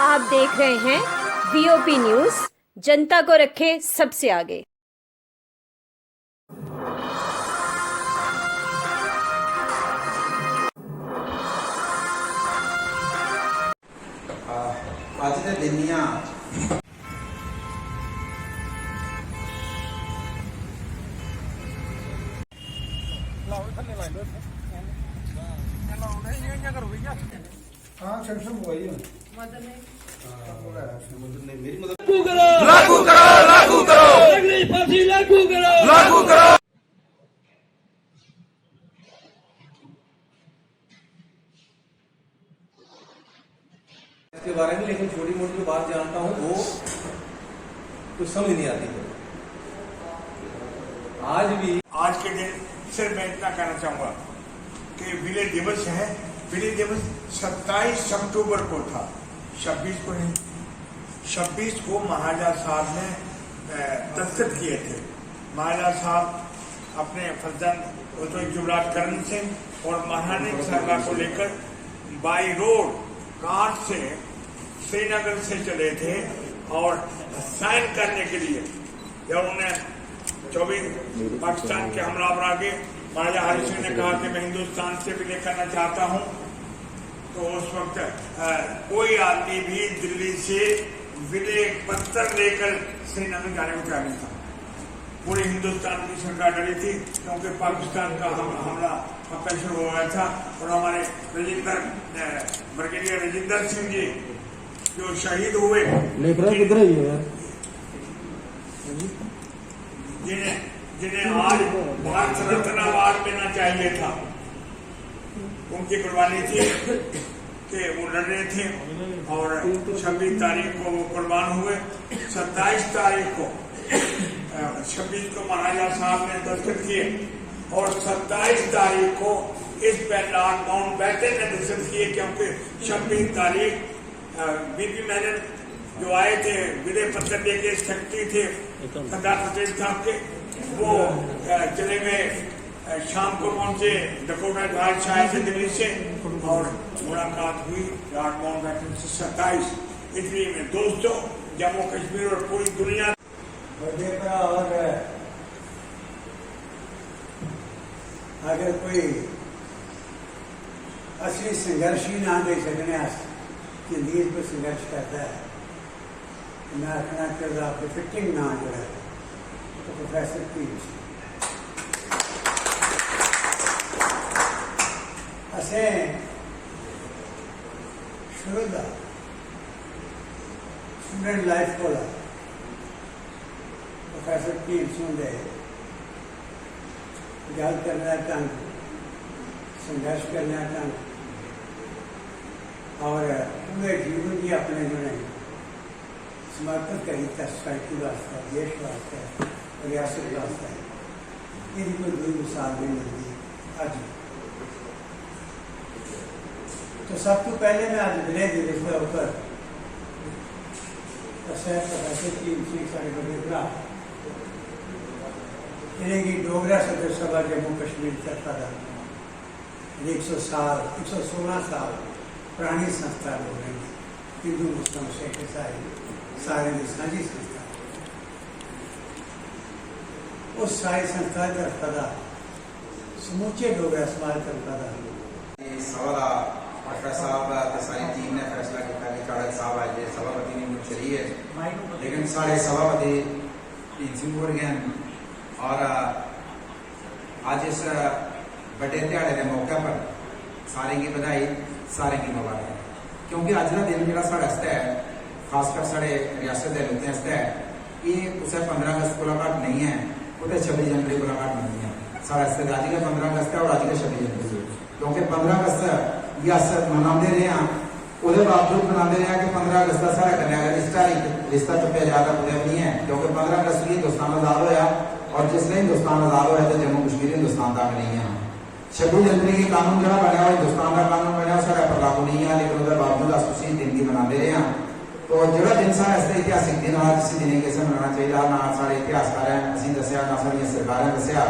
आप देख रहे हैं वीओपी न्यूज, जनता को रखे सबसे आगे। ਅੱਜ ਦੇ ਦਿਨੀਆਂ हाँ सेंशन हुआ ही मेरी मदद लागू करो अगली फांसी लागू करो। इसके बारे में लेकिन छोटी मोटी जो बात जानता हूँ वो कुछ समझ नहीं आती है। आज के दिन सिर्फ मैं इतना कहना चाहूंगा कि विलय दिवस है। विलय दिवस 27 अक्टूबर को था, 26 को नहीं। 26 को महाराजा साहब ने दस्तखत किए थे। महाराजा साहब अपने फर्जंद युवराज करण सिंह और महारानी सरकार को लेकर बाई रोड कार से श्रीनगर से चले थे और साइन करने के लिए जब उन्हें 24 पाकिस्तान के हमलावर आगे महाराजा हरि सिंह ने कहा कि मैं हिंदुस्तान से विलय करना चाहता हूं, तो उस वक्त कोई आदमी भी दिल्ली से विलय पत्र लेकर श्रीनगर जाने को तैयार नहीं था। पूरे हिंदुस्तान की सरकार डरी थी क्योंकि पाकिस्तान का हमला पक्का शुरू हो गया था और हमारे ब्रिगेडियर राजेंद्र सिंह जी जो शहीद हुए, जिन्हें आज भारत रत्न अवार्ड मिलना चाहिए था, उनकी कुर्बानी थी कि वो लड़ रहे थे और 26 तारीख को वो कुर्बान हुए। 27 तारीख को 26 को महाराजा साहब ने दस्तखत किए और 27 तारीख को इस पर लॉर्ड माउंटबेटन ने दस्तखत किए, क्योंकि 26 तारीख बीपी मैनन जो आए थे विलय पत्र लेके शक्ति थे सरदार पटेल साहब के, वो चले गए, शाम को पहुंचे डकोटा बादशाह से दिल्ली से और मुलाकात हुई लॉर्ड माउंटबेटन से 27। इसलिए दोस्तों, जम्मू कश्मीर और पूरी दुनिया और अगर कोई असली संघर्ष ही ना दे सकने जिंदगी को संघर्ष करता है, तो मैं आखना चाहिए आपको फिटिंग ना जो है तो प्रोफेसर की असें शुरू का स्टूडेंट लाइफ को प्रोफेसर की सुन रहे गल करना ढंग, संघर्ष करना ढंग और पूरे जीवन की अपने जो है समर्पित करी सोसाइटी वास्ते, देश वास्ते, रियासत वास्ते, यदि कोई दूरी मिसाल नहीं मिलती अज। तो सब तो पहले मैं अज विलय दिवस के ऊपर प्रोफेसर की साढ़े बड़े भरा इन्हें डोगरा सदर सभा जम्मू कश्मीर तरफा 116 साल पुरानी संस्था हो रही हिंदू मुस्लिम सिख ईसाई सारे की साझी संस्था। उस सारी संस्था की तरफा समूचे डोगरा समाज तरफा सभा का साहब सारी टीम ने फैसला किया कि चाड़क साहब आज सभापति ने मुझ चली है, लेकिन सारे सभापति सिंह हो गए और आज इस बड़े ध्याड़े के मौके पर सारे की बधाई, सारे की मुबारक, क्योंकि अज का दिन जो साढ़े है खासकर साढ़े रियासत के लोगों है, ये कुछ 15 अगस्त को घट नहीं है, कुछ 26 जनवरी को घट नहीं है। साढ़े अज के 15 अगस्त है और अज के 26 जनवरी, क्योंकि 15 अगस्त रियासत मनाते रहे हैं, वो बावजूद मनाते रहे कि 15 अगस्त का साढ़े कन्या रिश्ता चुपया जाता पूरा नहीं है, क्योंकि 15 अगस्त भी हिंदुस्तान आजाद होया और जिसने हिंदुस्तान आजाद होया तो जम्मू कश्मीर हिंदुस्तान तक नहीं है। 26 जनवरी के कानून जो बनया हिंदुस्तान का कानून बनया साढ़े पर लागू नहीं है, लेकिन उसके बावजूद अस उसी दिन की मनाते रहे हैं। तो जो दिन साढ़े ऐतिहासिक दिन आज किसी दिन कैसे मनाना चाहिए ना साढ़े इतिहासकार हैं असी दसिया ना साड़ी सरकारें दसिया,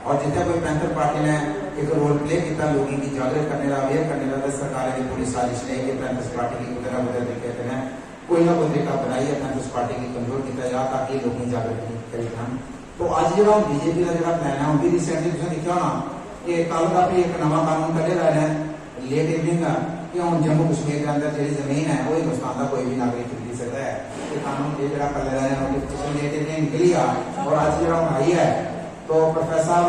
और जितने कोई पैंथर पार्टी ने एक रोल प्ले किया लोगों की जागृत करने का, अवेयर करने का, सरकारें की पूरी साजिश नहीं कि पैंथर पार्टी की उधर तरीके कोई ना कोई तरीका बनाई अपना उस पार्टी की कमजोर किया जा ताकि लोग जागृत करी जान। तो अज जो बीजेपी का जो प्लान है उनकी रिसेंटली तुम देखा होना कि कल का भी एक नवा कानून कढ़े ला रहे हैं लेट इवनिंग कि हम जम्मू कश्मीर के अंदर जी जमीन है वो हिंदुस्तान का कोई भी नागरिक खरीद सकता है। ये कानून ये जो कर रहे हैं नोटिफिकेशन लेट इवनिंग निकली है और अज जो आई है तो प्रोफेसर साहब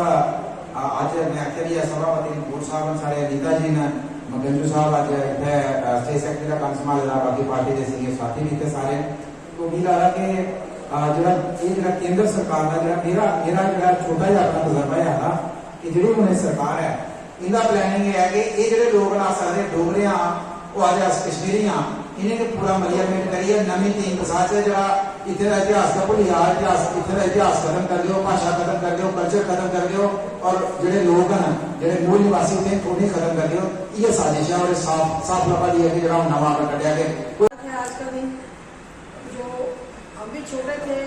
अज मैं आख्या भी है सभापति नूर साहब साढ़े अनीता जी ने गंजू साहब अज इतने स्टेट सैकटरी का काम संभाल बाकी पार्टी के सीनियर साथी भी थे सारे। तो मी लगा कि जो केंद्र सरकार का जो मेरा मेरा जो छोटा जिहा अपना तजर्बा है कि जी हुणे सरकार है इनका प्लानिंग है कि ये जो लोग ना सारे डोगरे वो अज अस कश्मीरी हाँ इन्हें पूरा मलियामेंट करिए नवी टीम साथ जो इतने का इतिहास का भुलिया इतिहास इतने का इतिहास खत्म कर दो भाषा खत्म कर दो कल्चर खत्म कर दो और जोड़े लोग हैं जो मूल निवासी होते हैं उन्हें खत्म कर दो। ये साजिश है और साफ साफ लफा दी है कि जो नवा कटिया गया आज का दिन जो हम भी छोटे थे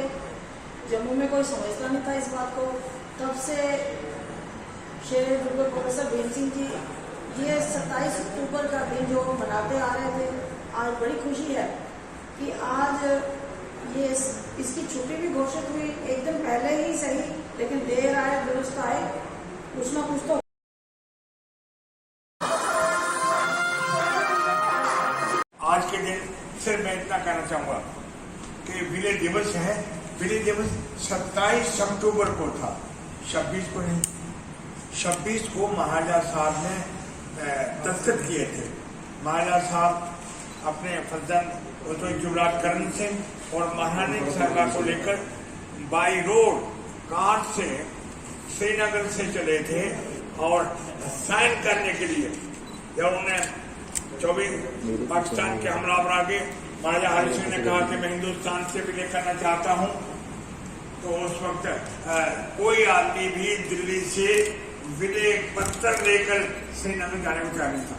जम्मू में कोई समझता नहीं था इस बात को तब से शेर दुर्ग प्रोफेसर भीम सिंह जी ये 27 अक्टूबर का दिन जो मनाते आ रहे थे आज बड़ी खुशी है कि आज ये इसकी छुट्टी भी घोषित हुई एक दिन पहले ही सही लेकिन देर आए दुरुस्त आए कुछ ना कुछ तो। आज के दिन सिर्फ मैं इतना कहना चाहूंगा कि विलय दिवस है। विलय दिवस 27 अक्टूबर को था 26 को नहीं 26 को महाराजा साहब ने दस्तखत किए थे। महाराजा साहब अपने फर्जंद युवराज करण सिंह और महारानी साहबा को लेकर बाई रोड कार से श्रीनगर से चले थे और साइन करने के लिए जब उन्हें 24 पाकिस्तान के हमलावर आगे महाराजा हरि सिंह ने कहा कि मैं हिंदुस्तान से विलय करना चाहता हूं तो उस वक्त कोई आदमी भी दिल्ली से विलय पत्र लेकर श्रीनगर जाने को तैयार नहीं था।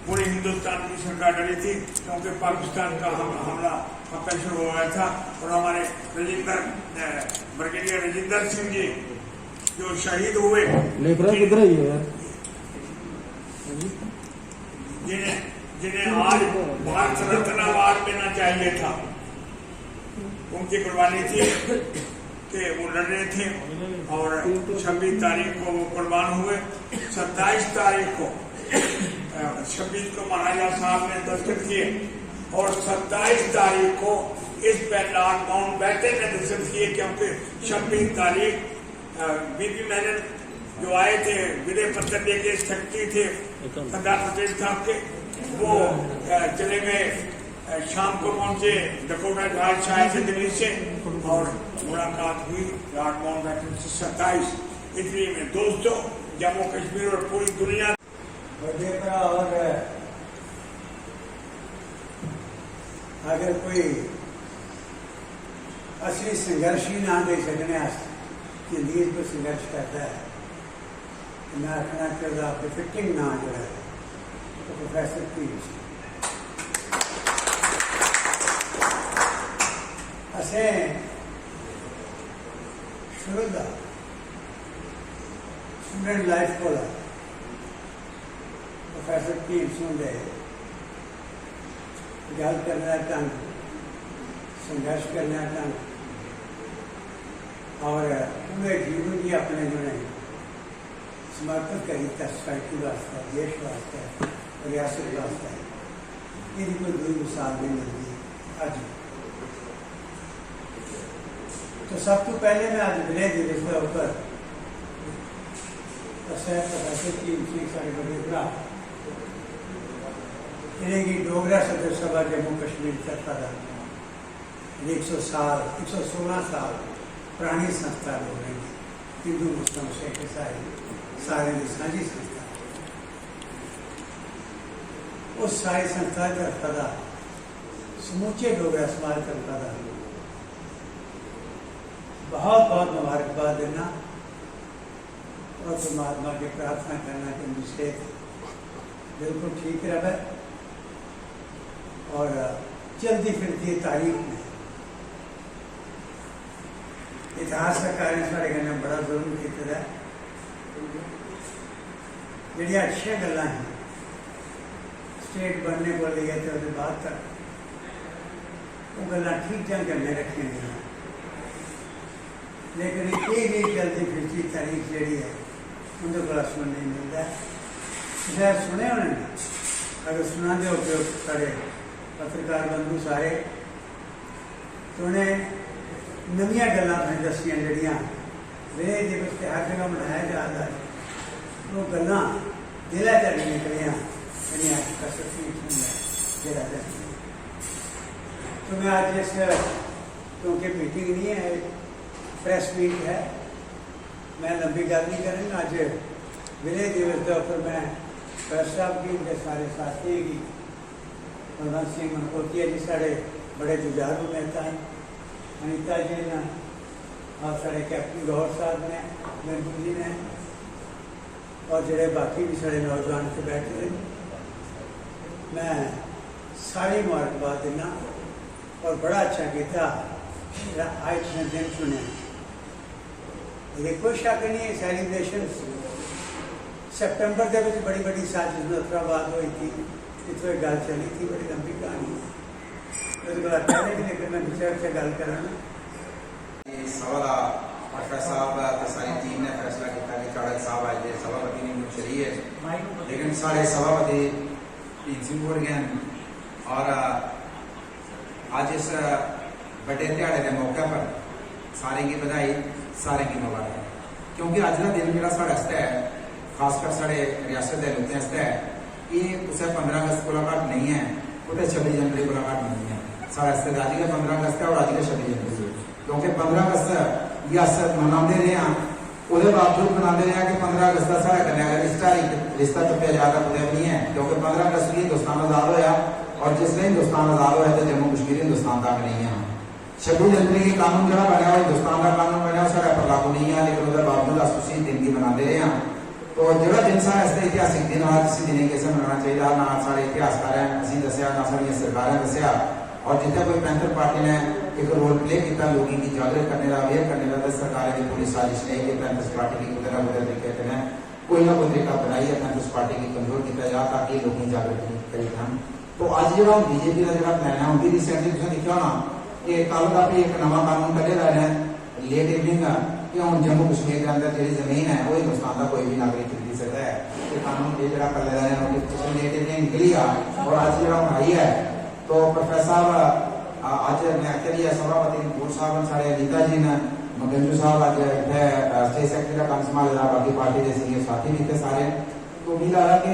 पूरे हिंदुस्तान की सरकार डरी थी क्योंकि पाकिस्तान का हमला शुरू हो गया था और हमारे ब्रिगेडियर राजेंद्र सिंह जी जो शहीद हुए जिन्हें आज भारत रत्न अवार्ड देना चाहिए था उनकी कुर्बानी थी कि वो लड़ रहे थे और 26 तारीख को वो कुर्बान हुए। 27 तारीख को 26 को महाराजा साहब ने दस्तखत किए और 27 तारीख को इस पर लॉर्ड माउंटबेटन ने दस्तखत किए क्योंकि 26 तारीख बीबी मैनन जो आए थे विलय पत्र लेके सेक्रेटरी थे सरदार पटेल साहब के वो चले गए शाम को पहुंचे डकोटा जहाज से आए थे दिल्ली से और मुलाकात हुई लॉर्ड माउंटबेटन से 27 ईस्वी में। दोस्तों जम्मू कश्मीर और पूरी दुनिया और अगर कोई असली संघर्ष ही ना दे सकने जिंदगी को संघर्ष करता है तो मैं आखना चाहता फिटिंग ना जो है तो प्रोफेसर भीम सिंह असें शुरू का स्टूडेंट लाइफ को प्रोफेसर भीम सिंह दे गल करना ढंग संघर्ष करना ढंग और पूरे जीवन की अपने जो है समर्पित करी सोसाइटी वास्ते देश वास्ते रियासत वास्ते ये कोई दूरी मिसाल नहीं मिलती अज। तो सब तो पहले मैं आज विलय दिवस के ऊपर प्रोफेसर भीम सिंह सारे बड़े भरा इन्हें की डोगरा सदर सभा जम्मू कश्मीर चर्चा का 116 साल पुरानी संस्था हो रही हिंदू मुस्लिम सिख ईसाई सारे की साझी संस्था उस सारी संस्था चर्चा का समूचे डोगरा समाज चर्चा का बहुत बहुत मुबारकबाद देना और परमात्मा की प्रार्थना करना कि मुझसे बिल्कुल ठीक रहे और चलती फिरती तारीख में इतिहास का कार्य सारे करने बड़ा जरूर किया जी अच्छी गल् हैं स्टेट बनने को लिए तो बात तक वो गल्लां ठीक ढंग कन्नै रखियां गईयां, लेकिन ये भी चलती फिरती तारीख जी है उनके को सुनने मिलता है। शायद सुने होने ना, अगर सुना दे हो साढ़े पत्रकार बंधु सारे, तो उन्हें नवियां गल्लां दसियां जड़ियां वे दिवस हर जगह मनाया जाता है, वो गल्लां दिला चढ़ निकलियां तो मैं आज इस, क्योंकि मीटिंग नहीं है, प्रेस मीट है, मैं लंबी गल नहीं करूँगा। अज विलय दिवस के उपर मैं प्रेस साहब की उनके सारे साथी की बलवंत सिंह मनकोटिया जी साढ़े बड़े जुझारू नेता हैं, अनिता जी ने और साढ़े कैप्टन गौर साहब ने, बिल्कुल जी ने, और जोड़े बाकी भी साढ़े नौजवान से बैठे हैं, मैं सारी मुबारकबाद देना और बड़ा अच्छा किया आज ने दिन चुने। ये कोई शक नहीं है, सेलिब्रेशन सितंबर के बड़ी बड़ी साजिश नफराबाद हुई थी, इतों एक गल चली थी, बड़ी लंबी कहानी उस गल पहले भी, लेकिन मैं दूसरे गल कराना सभा मास्टर साहब सारी टीम ने फैसला किया कि चाड़क साहब आज सभापति ने मुझे है, लेकिन साढ़े सभापति सिंह गए और आज इस बड़े दिहाड़े के मौके पर सारे की बधाई, सारे की मुबारक, क्योंकि अज का दिन जो साढ़े है, खासकर साढ़े रियासत के लोगों है, ये कुछ 15 अगस्त को घट नहीं है, वो 26 जनवरी को घट नहीं है। साढ़े अज के 15 अगस्त है और अज के 26 जनवरी, क्योंकि 15 अगस्त रियासत मनाते रहे हैं, वो बावजूद मनाते रहे हैं कि 15 अगस्त का साढ़े कन्या का रिश्ता चुपया जाता कुछ नहीं है, क्योंकि 15 अगस्त भी हिंदुस्तान आजाद होया और जिसने हिंदुस्तान आजाद होया तो जम्मू कश्मीर हिंदुस्तान तक नहीं है। 26 जनवरी के कानून जो बनया हिंदुस्तान का कानून बनया साढ़े पर लागू नहीं है, लेकिन उसके बावजूद अस उसी दिन की मनाते रहे हैं। तो जो दिन साढ़े ऐतिहासिक दिन आज किसी दिन कैसे मनाना चाहिए, ना साढ़े इतिहासकार हैं असीं दसिया, ना साड़ी सरकारें दसिया, और जितने कोई पैंथर पार्टी ने एक रोल प्ले किया लोगों की जागृत करने का, अवेयर करने का, सरकारें की पूरी साजिश नहीं कि पैंथर पार्टी की कुछ ना कुछ तरीके ने कोई ना कोई तरीका बनाई है पैंथर पार्टी की कमजोर किया जा ताकि लोगों की जागृति करी जान। तो अज जो बीजेपी का जो प्लान है उनकी रिसेंटली तुम देखा होना, ये कल का भी एक नवा कानून कढ़े जा रहे हैं लेट इवनिंग कि हम जम्मू कश्मीर के अंदर जी जमीन है वो हिंदुस्तान का कोई भी नागरिक खरीद सकता है। ये कानून ये जो कर ले रहे हैं नोटिफिकेशन लेट इवनिंग निकली आ और आज जो आई है, तो प्रोफेसर साहब आज मैं आखिर सभापति कपूर साहब साढ़े अनीता जी ने गंजू साहब आज स्टेट सैकटरी का काम संभाल रहा, बाकी पार्टी के सीनियर साथी भी थे सारे। तो भी लगा कि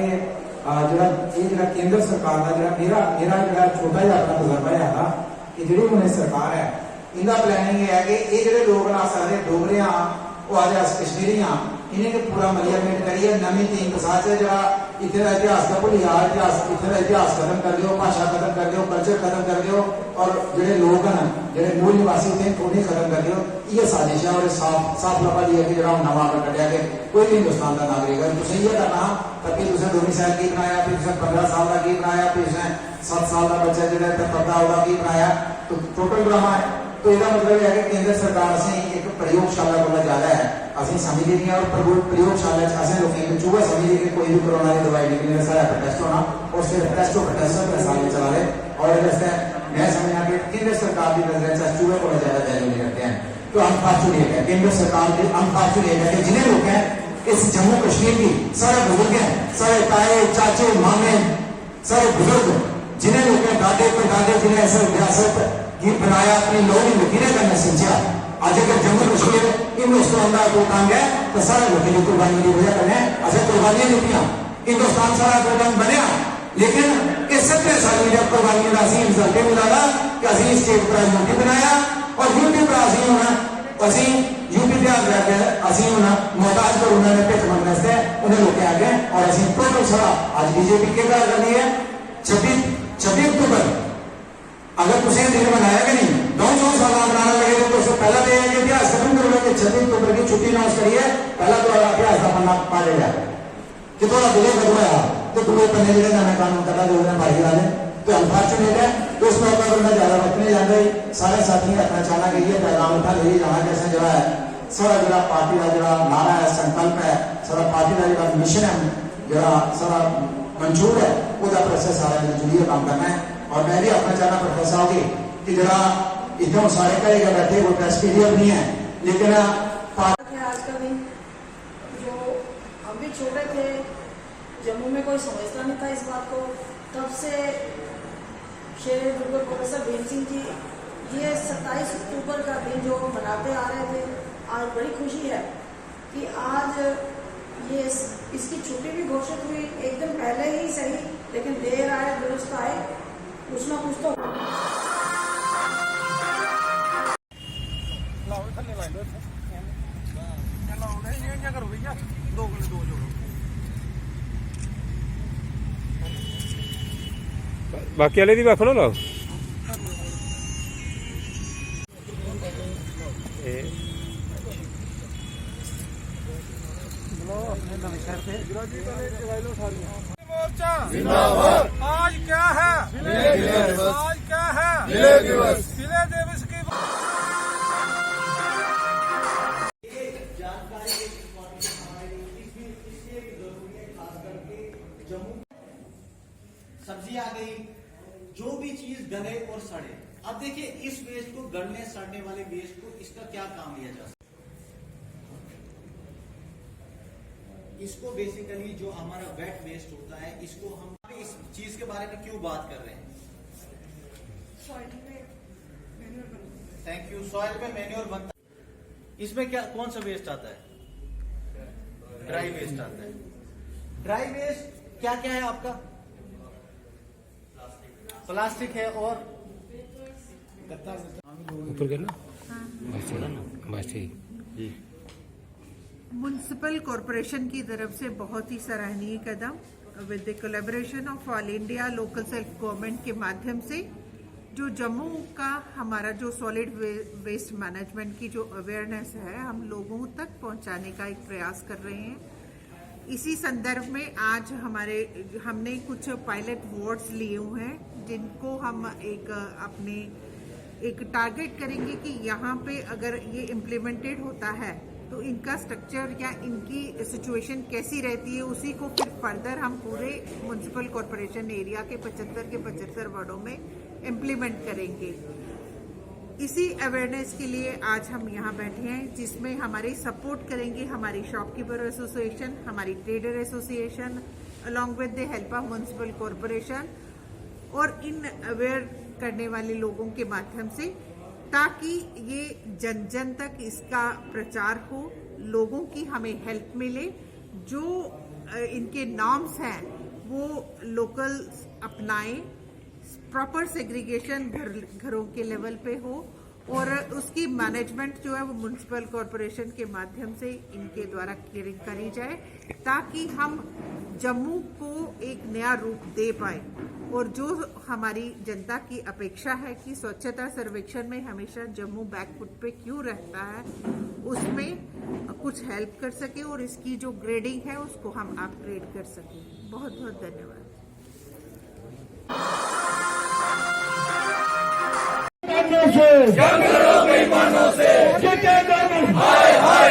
जो केंद्र सरकार का जो मेरा जो छोटा जहा अपना तजर्बा है कि जी हूँ सरकार है इनका प्लानिंग ये है कि ये जो लोग ना सारे डोगरे हाँ वो आज अस कश्मीरी हाँ इन्हें पूरा मलियामेंट करिए, नवी टीम साथ जो इतने का इतिहास का भुलिया इतिहास इतने का इतिहास खत्म कर दो, भाषा खत्म कर दो, कल्चर खत्म कर दो और जो लोग हैं जो मूल निवासी थे उन्हें खत्म कर दो। ये साजिश है और साफ लफा दी है कि जो नवा कर कटिया कि कोई भी हिंदुस्तान का नागरिक है तुम ये करना ताकि तुम डोमिसाइल की बनाया, फिर तुम 15 साल का की बनाया, फिर तुम 7 साल का बच्चा जो पता होगा की बनाया, तो टोटल ड्रामा है। तो इसका मतलब है कि केंद्र सरकार से एक प्रयोगशाला को ज्यादा है असं समझ नहीं है और प्रयोगशाला असं लोग चूहा समझिए कि कोई भी कोरोना की दवाई निकलने सारा टेस्ट होना और सिर्फ टेस्ट होकर टेस्ट साल चला रहे और जैसे मैं समझना कि केंद्र सरकार की नजर से चूहे को ज्यादा वैल्यू नहीं रखते हैं। तो अनफॉर्चुनेट है केंद्र सरकार के, अनफॉर्चुनेट है कि जिन्हें लोग हैं इस जम्मू कश्मीर की सारे बुजुर्ग हैं, सारे ताए चाचे मामे सारे बुजुर्ग जिन्हें लोग दादे परदादे जिन्हें ऐसा रियासत की बनाया अपनी लोग वकील करना समझा, आज अगर जम्मू कश्मीर हिंदुस्तान का कोई काम है तो सारे लोगों की कुर्बानी की वजह करने असं कुर्बानियां दिखा हिंदुस्तान सारा कुर्बान बनया, लेकिन इस 70 साल जब कुर्बानियों का असं रिजल्ट मिला कि असं स्टेट पर यूटी बनाया और यूटी पर असं होना असं यूपी ध्यान रख असं होना मोहताज पर उन्होंने पिट मंगने से उन्हें लोग आ गए और असं टोटल सारा आज बीजेपी के घर करनी है 26 अक्टूबर अगर तुझे दिन बनाया कि नहीं 2 साल बनाना लगे तो उससे पहला तो यह इतिहास खत्म करोगे कि 26 अक्टूबर की छुट्टी अनाउंस करिए, पहला तो इतिहास का पन्ना पा लेगा कि थोड़ा डिले कर हुआ तो तुम्हें पन्ने जो नए कानून करना जो भाई वाले तो अनफॉर्चुनेट है। तो उस मौके पर मैं ज्यादा वक्त नहीं जाता सारे साथी रखना चाहना कि ये पैगाम उठा ले जाना कैसे जो है सारा जो पार्टी का जो नारा है संकल्प है सारा पार्टी का जो मिशन है जो सारा मंजूर है वो प्रोसेस सारा जुड़िए काम करना है। और मैं भी अपना चाहना प्रोफेसर होगी कि जरा इतने सारे कहेगा बैठे कोई प्रेस क्लियर नहीं है, लेकिन है आज का दिन। जो हम भी छोटे थे, जम्मू में कोई समझता नहीं था इस बात को, तब से शेर दुर्ग प्रोफेसर भीम सिंह जी ये 27 अक्टूबर का दिन जो मनाते आ रहे थे, आज बड़ी खुशी है कि आज ये इसकी छुट्टी भी घोषित हुई। एक दिन पहले ही सही, लेकिन देर आए दुरुस्त आए, कुछ ना कुछ तो। बाकी वाले दी रख लो ना। मोर्चा जिंदाबाद। आज क्या है? आज क्या है? विलय दिवस। विलय दिवस की सब्जी आ गई, जो भी चीज गले और सड़े। अब देखिए इस वेस्ट को, गलने सड़ने वाले वेस्ट को, इसका क्या काम लिया जा सकता है? इसको बेसिकली जो हमारा वेट वेस्ट होता है, इसको हम इस चीज के बारे में क्यों बात कर रहे हैं? Thank you. सॉइल पे मैन्योर बनता है। इसमें क्या, कौन सा वेस्ट आता है? ड्राई वेस्ट आता है। ड्राई वेस्ट क्या क्या है आपका? प्लास्टिक है और ऊपर करना बस ठीक जी। म्युनिसिपल कॉरपोरेशन की तरफ से बहुत ही सराहनीय कदम with the collaboration of all India local self government के माध्यम से जो जम्मू का हमारा जो सॉलिड वेस्ट मैनेजमेंट की जो अवेयरनेस है, हम लोगों तक पहुंचाने का एक प्रयास कर रहे हैं। इसी संदर्भ में आज हमने कुछ पायलट वार्ड्स लिए हुए हैं, जिनको हम एक टारगेट करेंगे कि यहाँ पे अगर ये इम्प्लीमेंटेड होता है तो इनका स्ट्रक्चर या इनकी सिचुएशन कैसी रहती है, उसी को फिर फर्दर हम पूरे म्युनिसिपल कॉरपोरेशन एरिया के 75 के 75 वार्डों में इम्प्लीमेंट करेंगे। इसी अवेयरनेस के लिए आज हम यहाँ बैठे हैं, जिसमें हमारी सपोर्ट करेंगे हमारी शॉपकीपर एसोसिएशन, हमारी trader association, along with the help of municipal corporation और इन अवेयर करने वाले लोगों के माध्यम से, ताकि ये जन जन तक इसका प्रचार हो, लोगों की हमें हेल्प मिले, जो इनके नॉर्म्स हैं वो लोकल अपनाएं, प्रॉपर सेग्रीगेशन घरों के लेवल पे हो और उसकी मैनेजमेंट जो है वो म्युनिसिपल कॉरपोरेशन के माध्यम से इनके द्वारा करी जाए, ताकि हम जम्मू को एक नया रूप दे पाए। और जो हमारी जनता की अपेक्षा है कि स्वच्छता सर्वेक्षण में हमेशा जम्मू बैकफुट पे क्यों रहता है, उसमें कुछ हेल्प कर सके और इसकी जो ग्रेडिंग है उसको हम अपग्रेड कर सकें। बहुत बहुत धन्यवाद। जंग करो बेईमानों से, हाय हाय,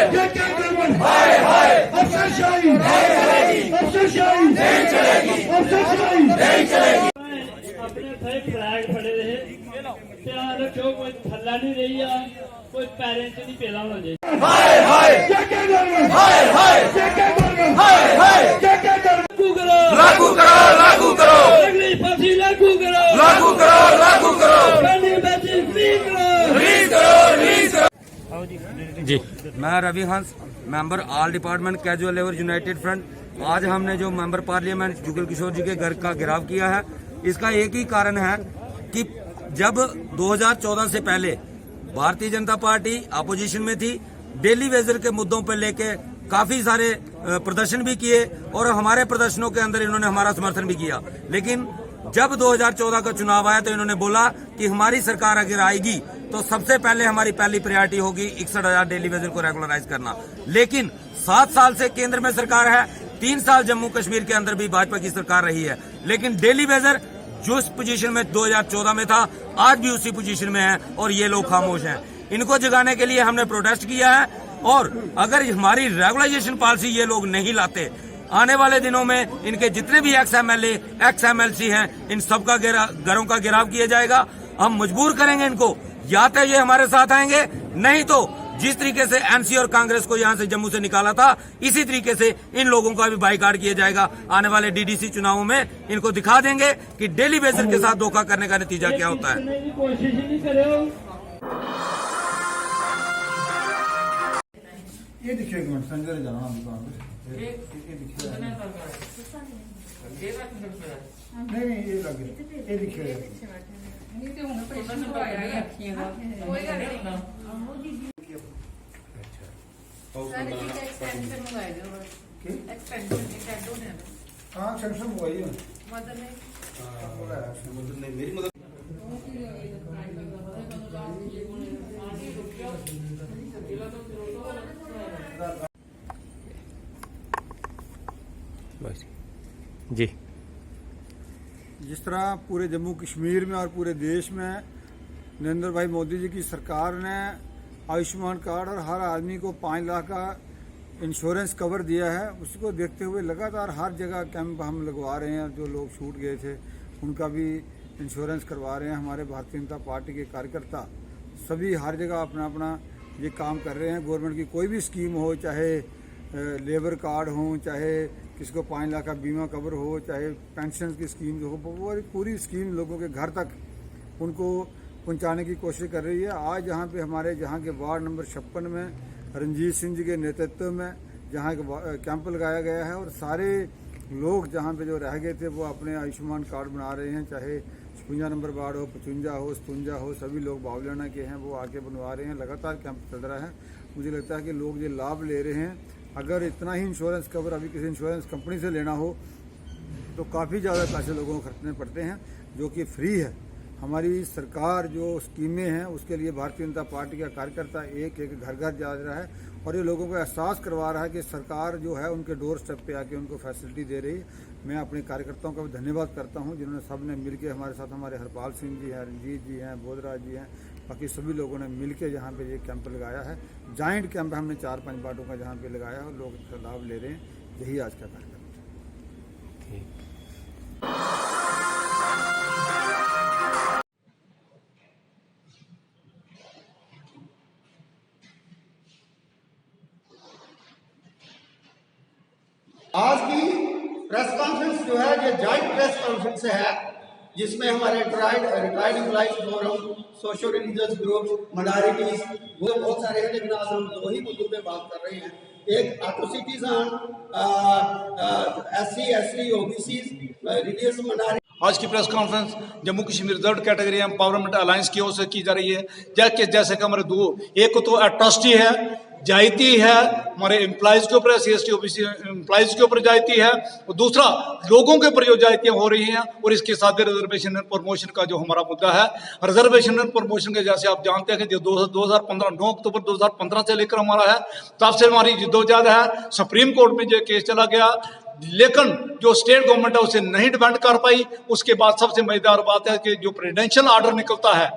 हाय हाय, अफसरशाही नहीं चलेगी, अफसरशाही नहीं चलेगी, अफसरशाही नहीं चलेगी। अपने थे फ्लैग फड़े रहे, ध्यान रखो कोई थल्ला नहीं रही है, कोई पैरें से नहीं पेला होना चाहिए। हाय हाय, हाय हाय, हाय हाय, लागू करो, लागू करो, अगली फांसी लागू करो, लागू करो, लागू करो, रिलीज करो, रिलीज करो। जी, मैं रवि हंस, member all department casual labour United front. आज हमने जो मेंबर पार्लियामेंट जुगल किशोर जी के घर का घेराव किया है, इसका एक ही कारण है कि जब 2014 से पहले भारतीय जनता पार्टी अपोजिशन में थी, डेली वेजर के मुद्दों पर लेके काफी सारे प्रदर्शन भी किए और हमारे प्रदर्शनों के अंदर इन्होंने हमारा समर्थन भी किया। लेकिन जब 2014 का चुनाव आया तो इन्होंने बोला कि हमारी सरकार अगर आएगी तो सबसे पहले हमारी पहली प्रायोरिटी होगी 61,000 डेली वेजर को रेगुलराइज करना। लेकिन 7 साल से केंद्र में सरकार है, 3 साल जम्मू कश्मीर के अंदर भी भाजपा की सरकार रही है, लेकिन डेली वेजर जो इस पोजीशन में 2014 में था, आज भी उसी पोजीशन में है और ये लोग खामोश हैं। इनको जगाने के लिए हमने प्रोटेस्ट किया है और अगर हमारी रेगुलाइजेशन पॉलिसी ये लोग नहीं लाते, आने वाले दिनों में इनके जितने भी एक्स एमएलए एक्स एमएलसी हैं, इन सबका घरों का घेराव किया जाएगा हम मजबूर करेंगे इनको, या तो ये हमारे साथ आएंगे, नहीं तो जिस तरीके से एनसी और कांग्रेस को यहां से जम्मू से निकाला था, इसी तरीके से इन लोगों का भी बाइकाट किया जाएगा। आने वाले डीडीसी चुनावों में इनको दिखा देंगे कि डेली बेसिस के साथ धोखा करने का नतीजा क्या होता है। कोशिश ही नहीं करे। ये देखिए एक मिनट, संजय जाना दुकान पे। ये देखिए नहीं ये लगे, ये देखिए हाँ एक्सटेंशन हुई है मेरी मदद। जी, जिस तरह पूरे जम्मू कश्मीर में और पूरे देश में नरेंद्र भाई मोदी जी की सरकार ने आयुष्मान कार्ड और हर आदमी को 5 लाख का इंश्योरेंस कवर दिया है, उसको देखते हुए लगातार हर जगह कैंप हम लगवा रहे हैं। जो लोग छूट गए थे उनका भी इंश्योरेंस करवा रहे हैं। हमारे भारतीय जनता पार्टी के कार्यकर्ता सभी हर जगह अपना अपना ये काम कर रहे हैं। गवर्नमेंट की कोई भी स्कीम हो, चाहे लेबर कार्ड हो, चाहे किसी को 5 लाख का बीमा कवर हो, चाहे पेंशन की स्कीम जो हो, वो पूरी स्कीम लोगों के घर तक उनको पहुंचाने की कोशिश कर रही है। आज जहां पे हमारे जहां के वार्ड नंबर 56 में रंजीत सिंह जी के नेतृत्व में जहां कैंप लगाया गया है और सारे लोग जहां पे जो रह गए थे वो अपने आयुष्मान कार्ड बना रहे हैं, चाहे 56 नंबर वार्ड हो, 55 हो, 57 हो, सभी लोग बावलाना के हैं, वो आके बनवा रहे हैं। लगातार कैंप चल रहा है। मुझे लगता है कि लोग ये लाभ ले रहे हैं। अगर इतना ही इंश्योरेंस कवर अभी किसी इंश्योरेंस कंपनी से लेना हो तो काफ़ी ज़्यादा पैसे लोगों को खर्चने पड़ते हैं, जो कि फ्री है। हमारी सरकार जो स्कीमें हैं उसके लिए भारतीय जनता पार्टी का कार्यकर्ता एक एक घर घर जा रहा है और ये लोगों को एहसास करवा रहा है कि सरकार जो है उनके डोर स्टेप पे आके उनको फैसिलिटी दे रही है। मैं अपने कार्यकर्ताओं का भी धन्यवाद करता हूं जिन्होंने सब ने मिलकर हमारे साथ, हमारे हरपाल सिंह जी हैं, रंजीत जी हैं, बोधराज जी हैं, बाकी सभी लोगों ने मिलकर यहाँ पे ये कैंप लगाया है। जॉइंट कैंप हमने 4-5 वार्डों का जहाँ पे लगाया है और लोग इसका लाभ ले रहे हैं। यही आज का कार्यक्रम है। आज की प्रेस कॉन्फ्रेंस जो है ये जॉइंट प्रेस कॉन्फ्रेंस है, जिसमें हमारे retired employees forum, social religious group, minorities, वो बहुत सारे हैं, लेकिन आज हम 2 ही मुद्दों पे बात कर रहे हैं। एक atrocities on SC, ST, OBC, religious minority. आज की press conference Jammu Kashmir reserve category empowerment alliance की ओर से की जा रही है। जैसे कि हमारे 2, एक तो एट्रोसिटी है, जायती है हमारे एम्प्लॉइज के ऊपर, SC, ST, OBC एम्प्लॉइज के ऊपर जायती है, और दूसरा लोगों के ऊपर जो जायतियां हो रही हैं, और इसके साथ रिजर्वेशन एंड प्रमोशन का जो हमारा मुद्दा है। रिजर्वेशन एंड प्रमोशन के जैसे आप जानते हैं कि जो 2015 9 अक्टूबर 2015 से लेकर हमारा है, तब से हमारी जिद्दोजहद है। सुप्रीम कोर्ट में जो केस चला गया, लेकिन जो स्टेट गवर्नमेंट है उसे नहीं डिपेंड कर पाई। उसके बाद सबसे मजेदार बात है कि जो प्रेसिडेंशियल ऑर्डर निकलता है,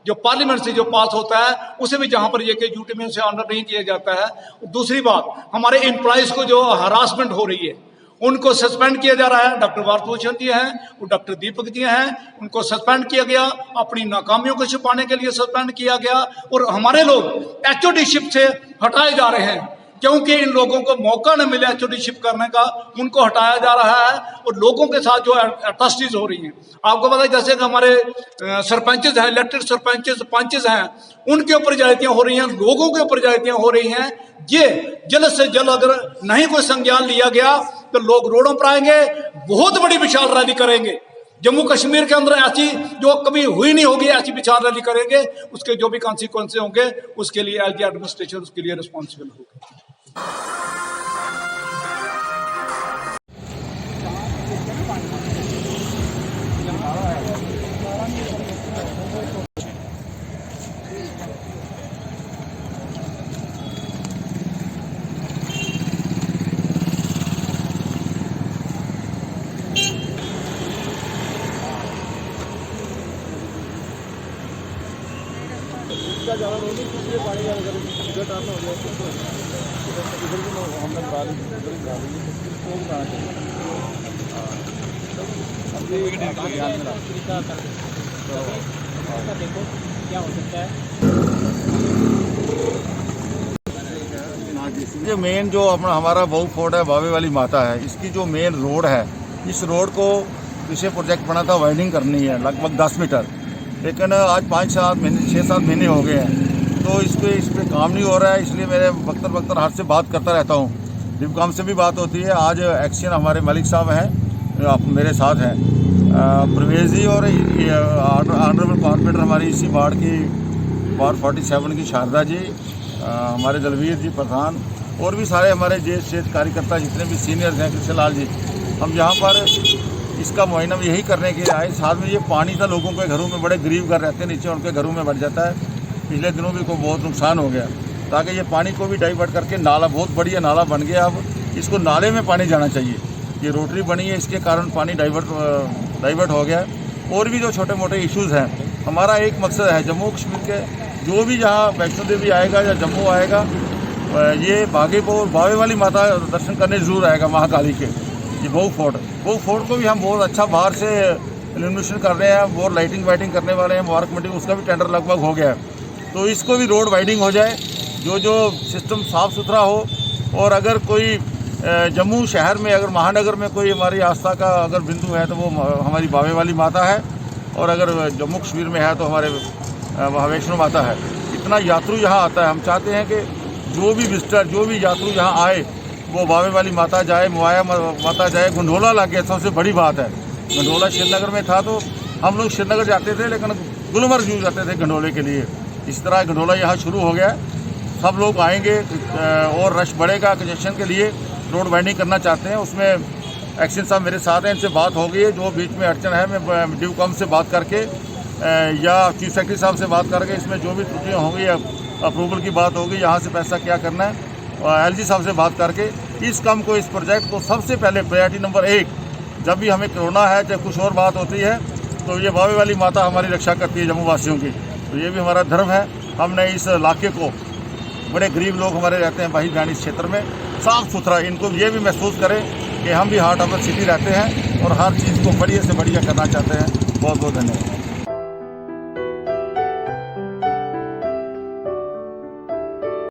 जो पार्लियामेंट से जो पास होता है, उसे भी जहां पर ये कि ड्यूटी में उसे ऑनर नहीं किया जाता है। दूसरी बात, हमारे एम्प्लॉइज को जो हरासमेंट हो रही है, उनको सस्पेंड किया जा रहा है। डॉक्टर भारतभूषण जी हैं, वो डॉक्टर दीपक जी हैं, उनको सस्पेंड किया गया, अपनी नाकामियों को छुपाने के लिए सस्पेंड किया गया। और हमारे लोग HOD-शिप से हटाए जा रहे हैं क्योंकि इन लोगों को मौका न मिले HOD-शिप करने का, उनको हटाया जा रहा है। और लोगों के साथ जो एट्रोसिटीज हो रही हैं, आपको पता है जैसे कि हमारे सरपंचेज हैं, इलेक्टेड सरपंचेज, पंचेज हैं, उनके ऊपर जायतियां हो रही हैं, लोगों के ऊपर जायतियां हो रही हैं। ये जल्द से जल्द अगर नहीं कोई संज्ञान लिया गया तो लोग रोडों पर आएंगे, बहुत बड़ी विशाल रैली करेंगे। जम्मू कश्मीर के अंदर ऐसी जो कभी हुई नहीं होगी, ऐसी विचार रैली करेंगे। उसके जो भी कॉन्सिक्वेंसेस होंगे उसके लिए LG एडमिनिस्ट्रेशन उसके लिए रिस्पॉन्सिबल होगा। का देखो क्या हो सकता है। ये मेन जो अपना हमारा बहु फोर्ट है, बावे वाली माता है, इसकी जो मेन रोड है, इस रोड को पीछे प्रोजेक्ट बना था, वाइडिंग करनी है लगभग 10 मीटर, लेकिन आज 6-7 महीने हो गए हैं, तो इस पे काम नहीं हो रहा है। इसलिए मेरे वक्तर हाथ से बात करता रहता हूँ, डिपकॉम से भी बात होती है। आज एक्शन हमारे मलिक साहब हैं, आप मेरे साथ हैं, प्रवेश जी और ऑनरेबल कॉर्पोरेटर हमारी इसी वार्ड की वार्ड 47 की शारदा जी, हमारे दलवीर जी प्रधान और भी सारे हमारे ज्येष्ठ कार्यकर्ता जितने भी सीनियर्स हैं, कृष्ण लाल जी, हम यहाँ पर इसका मुआयना यही करने के लिए आए। साथ में ये पानी था, लोगों के घरों में बड़े गरीब घर रहते हैं, नीचे उनके घरों में बढ़ जाता है। पिछले दिनों भी को बहुत नुकसान हो गया, ताकि ये पानी को भी डाइवर्ट करके नाला, बहुत बढ़िया नाला बन गया, अब इसको नाले में पानी जाना चाहिए। ये रोटरी बनी है, इसके कारण पानी डाइवर्ट हो गया। और भी जो छोटे मोटे इश्यूज़ हैं, हमारा एक मकसद है, जम्मू कश्मीर के जो भी जहाँ वैष्णो देवी आएगा या जम्मू आएगा, ये बागेपुर बावे वाली माता दर्शन करने जरूर आएगा, महाकाली के। ये बहु फोर्ट को भी हम बहुत अच्छा बाहर से इल्यूमिनेशन कर रहे हैं, और लाइटिंग वाइटिंग करने वाले हैं, मुबारक मंडी उसका भी टेंडर लगभग हो गया है। तो इसको भी रोड वाइडिंग हो जाए, जो सिस्टम साफ़ सुथरा हो। और अगर कोई जम्मू शहर में, अगर महानगर में कोई हमारी आस्था का अगर बिंदु है, तो वो हमारी बावे वाली माता है, और अगर जम्मू कश्मीर में है तो हमारे वैष्णो माता है। इतना यात्रु यहाँ आता है, हम चाहते हैं कि जो भी विजिटर, जो भी यात्रु यहाँ आए, वो बावे वाली माता जाए, मुआया माता जाए। गंडोला लग गया, सबसे बड़ी बात है। गंडोला श्रीनगर में था, तो हम लोग श्रीनगर जाते थे, लेकिन गुलमर्ग यूँ जाते थे गंडोले के लिए। इस तरह गंडोला यहाँ शुरू हो गया, सब लोग आएंगे और रश बढ़ेगा। कंजेशन के लिए रोड वाइडिंग करना चाहते हैं, उसमें एक्शन साहब मेरे साथ हैं, इनसे बात हो गई है। जो बीच में अड़चन है, मैं डिवकॉम से बात करके या चीफ सेक्रेटरी साहब से बात करके इसमें जो भी त्रुटियाँ होंगी या अप्रूवल की बात होगी, यहाँ से पैसा क्या करना है, और LG साहब से बात करके इस काम को, इस प्रोजेक्ट को सबसे पहले प्रायोरिटी नंबर 1, जब भी हमें कोरोना है, चाहे कुछ और बात होती है, तो ये बावे वाली माता हमारी रक्षा करती है जम्मू वासियों की। तो ये भी हमारा धर्म है। हमने इस इलाके को, बड़े गरीब लोग हमारे रहते हैं भाई बहन इस क्षेत्र में, साफ़ सुथरा, इनको ये भी महसूस करें कि हम भी हार्ट ऑफ द सिटी रहते हैं और हर चीज़ को बढ़िया से बढ़िया करना चाहते हैं। बहुत बहुत धन्यवाद।